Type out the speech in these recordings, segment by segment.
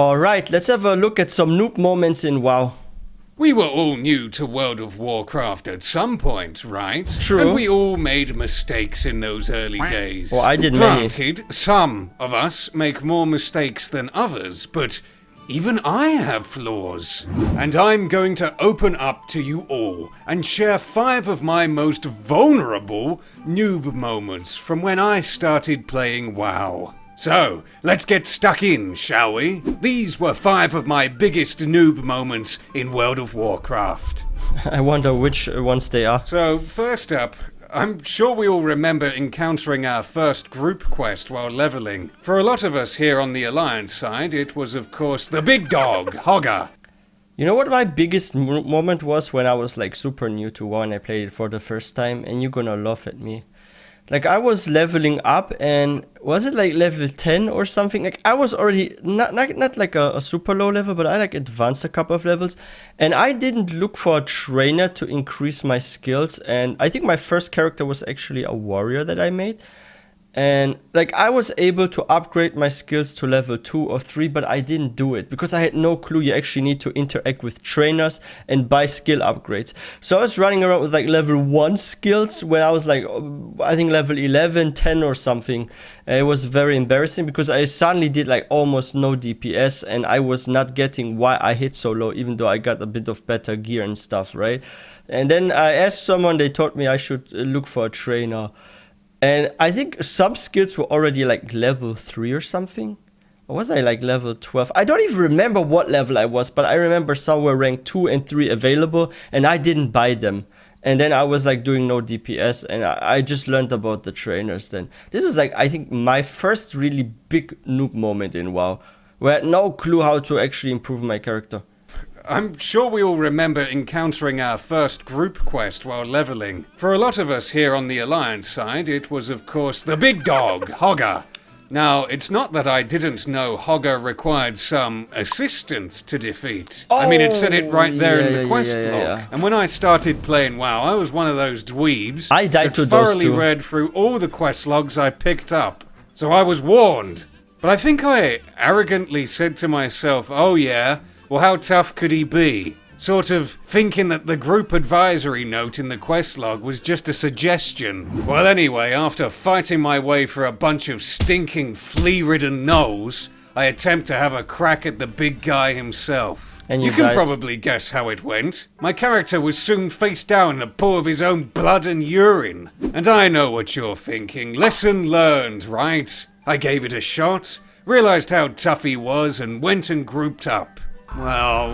Alright, let's have a look at some noob moments in WoW. We were all new to World of Warcraft at some point, right? True. And we all made mistakes in those early days. Well, I did many. Granted, some of us make more mistakes than others, but even I have flaws. And I'm going to open up to you all and share 5 of my most vulnerable noob moments from when I started playing WoW. So, let's get stuck in, shall we? These were 5 of my biggest noob moments in World of Warcraft. I wonder which ones they are. So, first up, I'm sure we all remember encountering our first group quest while leveling. For a lot of us here on the Alliance side, it was of course the big dog, Hogger. You know what my biggest moment was when I was like super new to WoW and I played it for the first time, and you're gonna laugh at me. Like I was leveling up, and was it like level 10 or something? Like I was already not like a super low level, but I like advanced a couple of levels, and I didn't look for a trainer to increase my skills. And I think my first character was actually a warrior that I made. And like I was able to upgrade my skills to level 2 or 3, but I didn't do it because I had no clue you actually need to interact with trainers and buy skill upgrades. So I was running around with like level 1 skills when I was like, I think level 11, 10 or something. It was very embarrassing because I suddenly did like almost no DPS, and I was not getting why I hit so low, even though I got a bit of better gear and stuff, right? And then I asked someone, they told me I should look for a trainer. And I think some skills were already like level 3 or something. Or was I like level 12? I don't even remember what level I was, but I remember some were rank 2 and 3 available, and I didn't buy them. And then I was like doing no DPS, and I just learned about the trainers then. This was like, I think, my first really big noob moment in WoW, where I had no clue how to actually improve my character. I'm sure we all remember encountering our first group quest while leveling. For a lot of us here on the Alliance side, it was of course the big dog, Hogger. Now, it's not that I didn't know Hogger required some assistance to defeat. I mean, it said it right there in the quest log. And when I started playing WoW, I was one of those dweebs I died to that those thoroughly too. read through all the quest logs I picked up. So I was warned. But I think I arrogantly said to myself, oh yeah, well, how tough could he be? Sort of thinking that the group advisory note in the quest log was just a suggestion. Well, anyway, after fighting my way for a bunch of stinking flea-ridden gnolls, I attempt to have a crack at the big guy himself. And you you can died. probably guess how it went. My character was soon face down in a pool of his own blood and urine. And I know what you're thinking. Lesson learned, right? I gave it a shot, realized how tough he was, and went and grouped up. Well,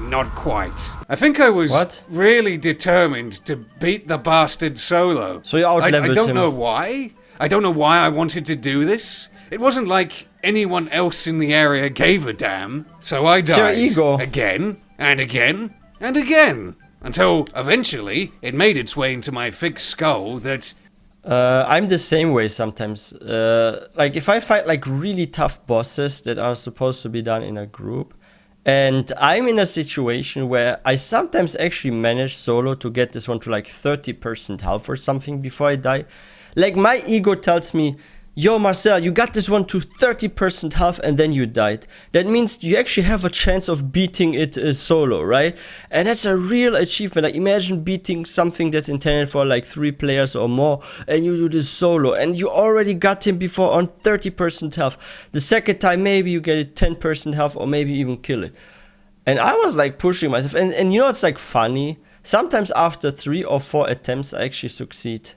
not quite. I think I was really determined to beat the bastard solo. So you out-leveled I don't him. know why. I don't know why I wanted to do this. It wasn't like anyone else in the area gave a damn. So I died your ego. again and again and again. Until eventually it made its way into my thick skull that... I'm the same way sometimes. Like if I fight like really tough bosses that are supposed to be done in a group, and I'm in a situation where I sometimes actually manage solo to get this one to like 30% health or something before I die. Like my ego tells me, yo Marcel, you got this one to 30% health and then you died. That means you actually have a chance of beating it solo, right? And that's a real achievement. Like imagine beating something that's intended for like 3 players or more, and you do this solo and you already got him before on 30% health. The second time maybe you get it 10% health or maybe even kill it. And I was like pushing myself, and you know it's like funny? Sometimes after 3 or 4 attempts I actually succeed.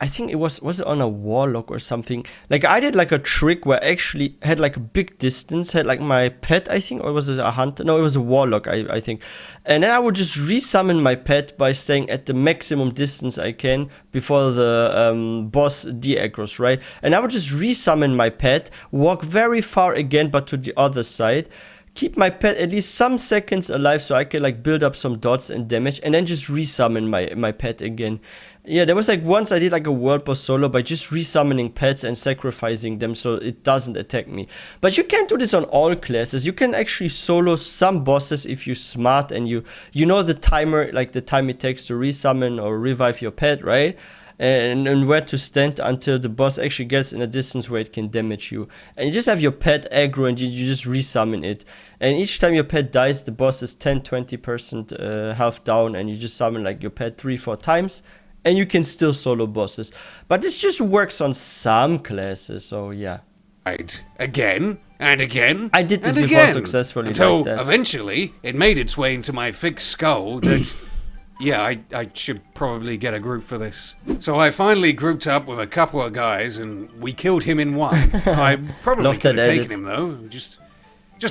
I think it was it on a warlock or something. Like I did like a trick where I actually had like a big distance, had like my pet, I think, or was it a hunter? No, it was a warlock, I think. And then I would just resummon my pet by staying at the maximum distance I can before the boss de-aggros, right? And I would just resummon my pet, walk very far again, but to the other side. Keep my pet at least some seconds alive so I can like build up some dots and damage, and then just resummon my pet again. Yeah, there was like once I did like a world boss solo by just resummoning pets and sacrificing them so it doesn't attack me. But you can't do this on all classes. You can actually solo some bosses if you're smart and you know the timer, like the time it takes to resummon or revive your pet, right? and where to stand until the boss actually gets in a distance where it can damage you. And you just have your pet aggro and you just resummon it. And each time your pet dies, the boss is 10-20% health down, and you just summon like your pet 3-4 times, and you can still solo bosses. But this just works on some classes, so yeah. Right. Again and again. I did this and before again, successfully until like that. eventually it made its way into my fixed skull that yeah, I should probably get a group for this. So I finally grouped up with a couple of guys and we killed him in one. I probably could have taken him though. Just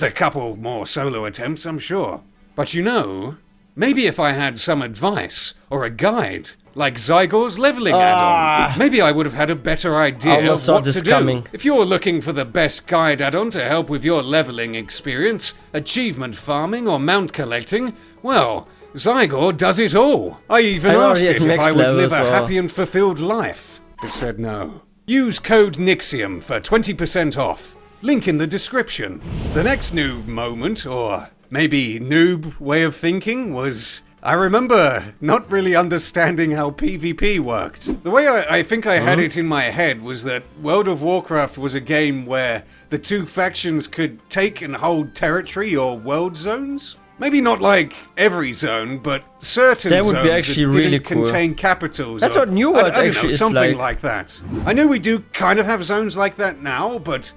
a couple more solo attempts, I'm sure. But you know, maybe if I had some advice or a guide, like Zygor's leveling add-on, maybe I would have had a better idea of what to do. Coming. If you're looking for the best guide add-on to help with your leveling experience, achievement farming, or mount collecting, well, Zygor does it all. I even asked it if I would live a happy and fulfilled life. It said no. Use code NIXIUM for 20% off. Link in the description. The next noob moment, or maybe noob way of thinking, was I remember not really understanding how PvP worked. The way I think I had it in my head was that World of Warcraft was a game where the two factions could take and hold territory or world zones. Maybe not like every zone, but certain zones that didn't contain capitals. That's what New World actually is something like that. I know we do kind of have zones like that now, but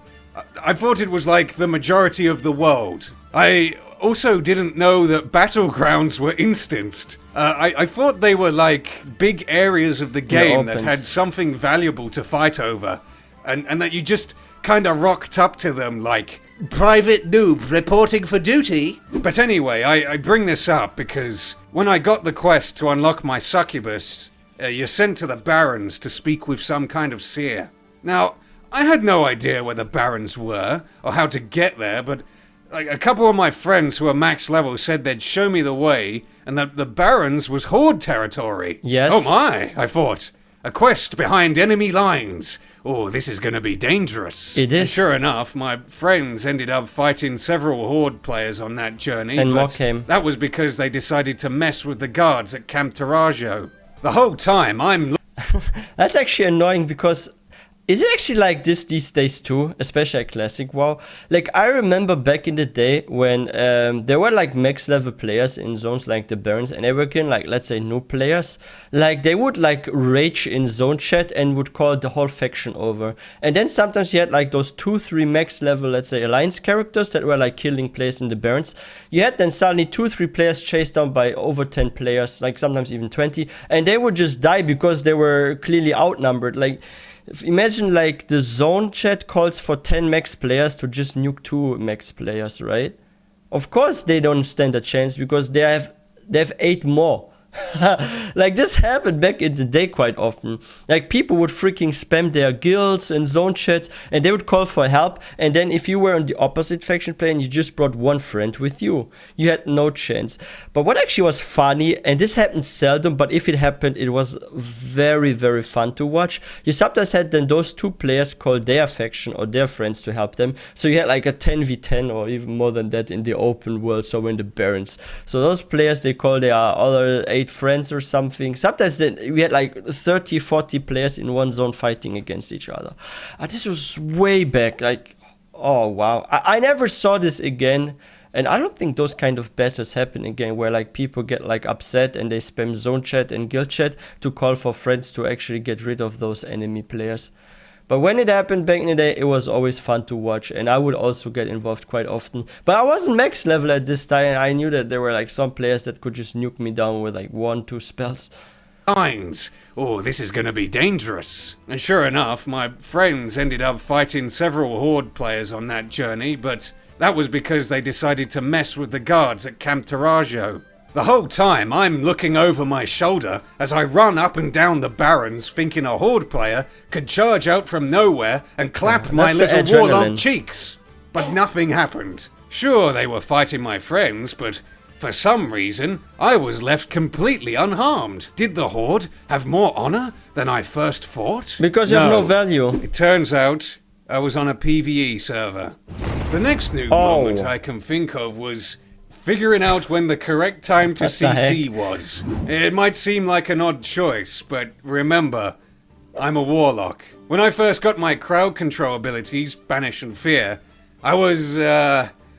I thought it was like the majority of the world. I also didn't know that battlegrounds were instanced. I thought they were like big areas of the game that had something valuable to fight over, and that you just kind of rocked up to them like, Private Noob reporting for duty. But anyway, I bring this up because when I got the quest to unlock my succubus, you're sent to the Barrens to speak with some kind of seer. Now, I had no idea where the Barrens were or how to get there, but like a couple of my friends who are max level said they'd show me the way, and that the Barrens was Horde territory. Yes. Oh my, I thought. A quest behind enemy lines. Oh, this is going to be dangerous. It is. And sure enough, my friends ended up fighting several Horde players on that journey. And more came. That was because they decided to mess with the guards at Camp Tarajo. The whole time I'm... That's actually annoying because... Is it actually like this these days too, especially at Classic WoW? Like, I remember back in the day when there were like max level players in zones like the Barrens, and they were getting like, let's say, noob players. Like, they would like rage in zone chat and would call the whole faction over. And then sometimes you had like those 2-3 max level, let's say, alliance characters that were like killing players in the Barrens. You had then suddenly 2-3 players chased down by over 10 players, like sometimes even 20, and they would just die because they were clearly outnumbered. Like, imagine like the zone chat calls for 10 max players to just nuke 2 max players, right? Of course they don't stand a chance because they have 8 more. Like, this happened back in the day quite often. Like, people would freaking spam their guilds and zone chats, and they would call for help, and then if you were on the opposite faction play and you just brought one friend with you, you had no chance. But what actually was funny, and this happens seldom, but if it happened, it was very, very fun to watch. You sometimes had then those 2 players call their faction or their friends to help them, so you had like a 10v10 or even more than that in the open world, so in the Barrens. So those players, they call their other 8 friends or something. Sometimes we had like 30-40 players in one zone fighting against each other. This was way back, like, oh wow. I never saw this again, and I don't think those kind of battles happen again where like people get like upset and they spam zone chat and guild chat to call for friends to actually get rid of those enemy players. But when it happened back in the day, it was always fun to watch, and I would also get involved quite often. But I wasn't max level at this time, and I knew that there were like some players that could just nuke me down with like 1-2 spells. Lines. Oh, this is going to be dangerous. And sure enough, my friends ended up fighting several Horde players on that journey, but that was because they decided to mess with the guards at Camp Tarajo. The whole time I'm looking over my shoulder as I run up and down the Barrens thinking a Horde player could charge out from nowhere and clap my little warlock cheeks. But nothing happened. Sure, they were fighting my friends, but for some reason, I was left completely unharmed. Did the Horde have more honor than I first thought? Because you have no value. It turns out I was on a PvE server. The next new moment I can think of was Figuring out when the correct time to What the CC heck? was. It might seem like an odd choice, but remember, I'm a warlock. When I first got my crowd control abilities, Banish and Fear, I was,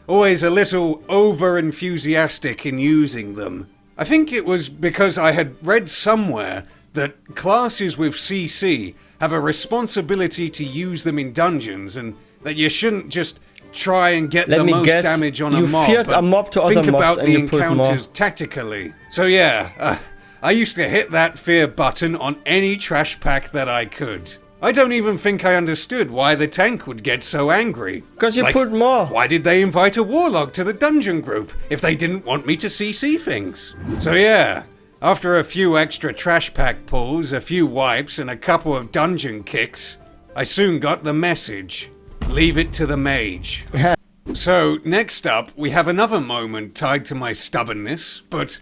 always a little over-enthusiastic in using them. I think it was because I had read somewhere that classes with CC have a responsibility to use them in dungeons, and that you shouldn't just try and get Let the me most guess, damage on a you mob. feared but a mob to other think mobs about and the you put encounters more. tactically. So yeah, I used to hit that fear button on any trash pack that I could. I don't even think I understood why the tank would get so angry. Because you Like, put more. Why did they invite a warlock to the dungeon group if they didn't want me to CC things? So yeah, after a few extra trash pack pulls, a few wipes, and a couple of dungeon kicks, I soon got the message. Leave it to the mage. So, next up, we have another moment tied to my stubbornness, but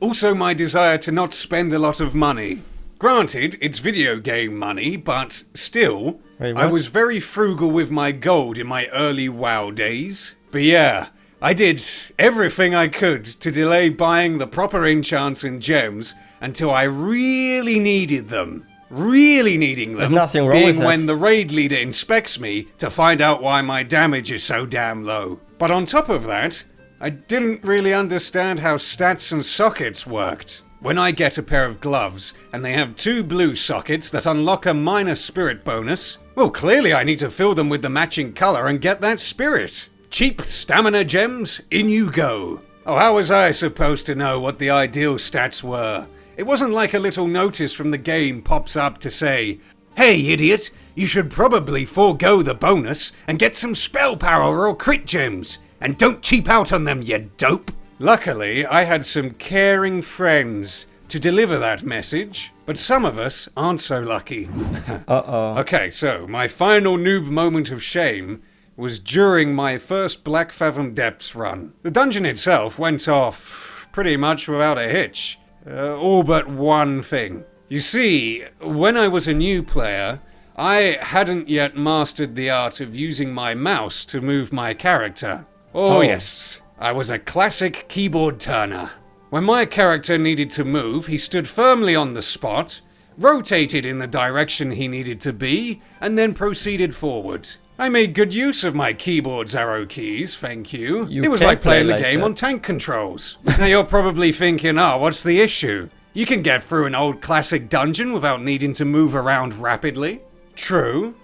also my desire to not spend a lot of money. Granted, it's video game money, but still, Wait, I what? was very frugal with my gold in my early WoW days. But yeah, I did everything I could to delay buying the proper enchants and gems until I really needed them. Really needing them. There's nothing wrong being with that. when the raid leader inspects me to find out why my damage is so damn low. But on top of that, I didn't really understand how stats and sockets worked. When I get a pair of gloves and they have 2 blue sockets that unlock a minor spirit bonus, well, clearly I need to fill them with the matching color and get that spirit. Cheap stamina gems, in you go. Oh, how was I supposed to know what the ideal stats were? It wasn't like a little notice from the game pops up to say, "Hey idiot, you should probably forego the bonus and get some spell power or crit gems, and don't cheap out on them, you dope." Luckily, I had some caring friends to deliver that message, but some of us aren't so lucky. Uh-oh. Okay, so my final noob moment of shame was during my first Black Fathom Depths run. The dungeon itself went off pretty much without a hitch. All but one thing. You see, when I was a new player, I hadn't yet mastered the art of using my mouse to move my character. Oh yes, I was a classic keyboard turner. When my character needed to move, he stood firmly on the spot, rotated in the direction he needed to be, and then proceeded forward. I made good use of my keyboard's arrow keys, thank you. You It was can like playing play the like game that. on tank controls. Now you're probably thinking, oh, what's the issue? You can get through an old classic dungeon without needing to move around rapidly. True,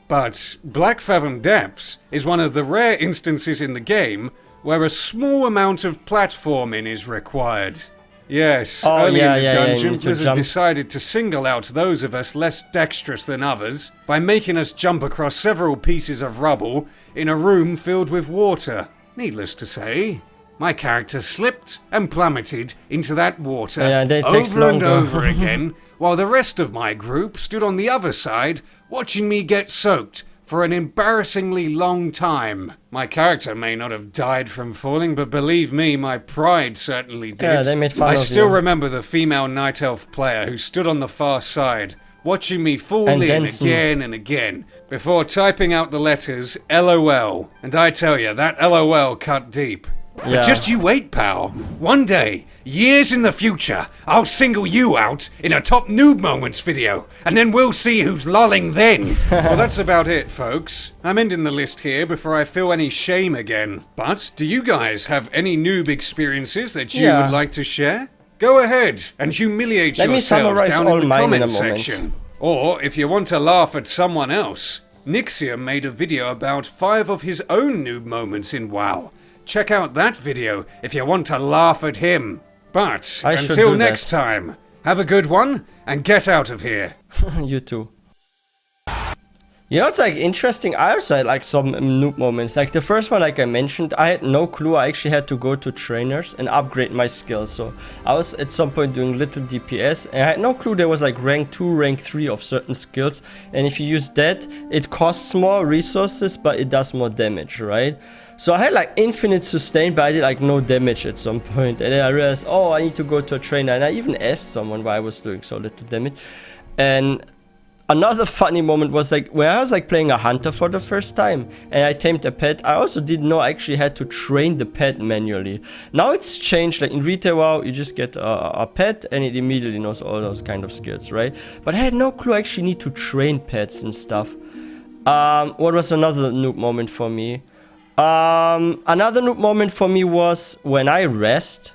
but Black Fathom Depths is one of the rare instances in the game where a small amount of platforming is required. Yes, Oh, early yeah, in the yeah, yeah, you dungeon, need to Blizzard jump. decided to single out those of us less dexterous than others by making us jump across several pieces of rubble in a room filled with water. Needless to say, my character slipped and plummeted into that water Yeah, that takes over and longer. over again, while the rest of my group stood on the other side watching me get soaked for an embarrassingly long time. My character may not have died from falling, but believe me, my pride certainly did. Yeah, they made fun I of still you. remember the female night elf player who stood on the far side, watching me fall And in dancing. again and again, before typing out the letters LOL. And I tell you, that LOL cut deep. Yeah. But just you wait, pal. One day, years in the future, I'll single you out in a top noob moments video, and then we'll see who's lolling then. Well, that's about it, folks. I'm ending the list here before I feel any shame again. But do you guys have any noob experiences that you Yeah. would like to share? Go ahead and humiliate Let me yourselves summarize down all in the mine in comment a moment. section. Or if you want to laugh at someone else, Nixia made a video about 5 of his own noob moments in WoW. Check out that video if you want to laugh at him. But I should until do next time, have a good one and get out of here. You too. You know, it's like interesting. I also had like some noob moments. Like the first one, like I mentioned, I had no clue. I actually had to go to trainers and upgrade my skills. So I was at some point doing little DPS and I had no clue there was like rank 2, rank 3 of certain skills. And if you use that, it costs more resources, but it does more damage, right? So I had like infinite sustain, but I did like no damage at some point. And then I realized, oh, I need to go to a trainer. And I even asked someone why I was doing so little damage. And Another funny moment was like when I was like playing a hunter for the first time and I tamed a pet. I also didn't know I actually had to train the pet manually. Now it's changed. Like in retail WoW, you just get a pet and it immediately knows all those kind of skills, right? But I had no clue I actually need to train pets and stuff. What was another noob moment for me? Another noob moment for me was when I rest.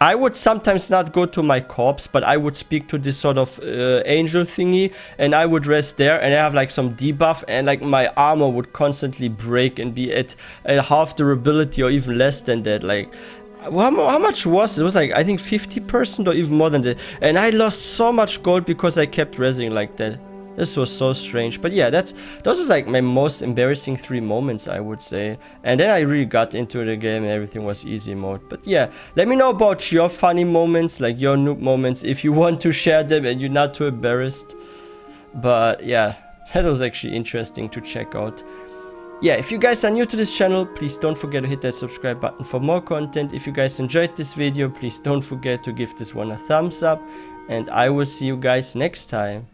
I would sometimes not go to my corpse, but I would speak to this sort of angel thingy, and I would rest there, and I have like some debuff, and like my armor would constantly break and be at half durability or even less than that. Like, how much was it? It was like, I think 50% or even more than that. And I lost so much gold because I kept resing like that. This was so strange. But yeah, those was like my most embarrassing 3 moments, I would say. And then I really got into the game and everything was easy mode. But yeah, let me know about your funny moments, like your noob moments, if you want to share them and you're not too embarrassed. But yeah, that was actually interesting to check out. Yeah, if you guys are new to this channel, please don't forget to hit that subscribe button for more content. If you guys enjoyed this video, please don't forget to give this one a thumbs up. And I will see you guys next time.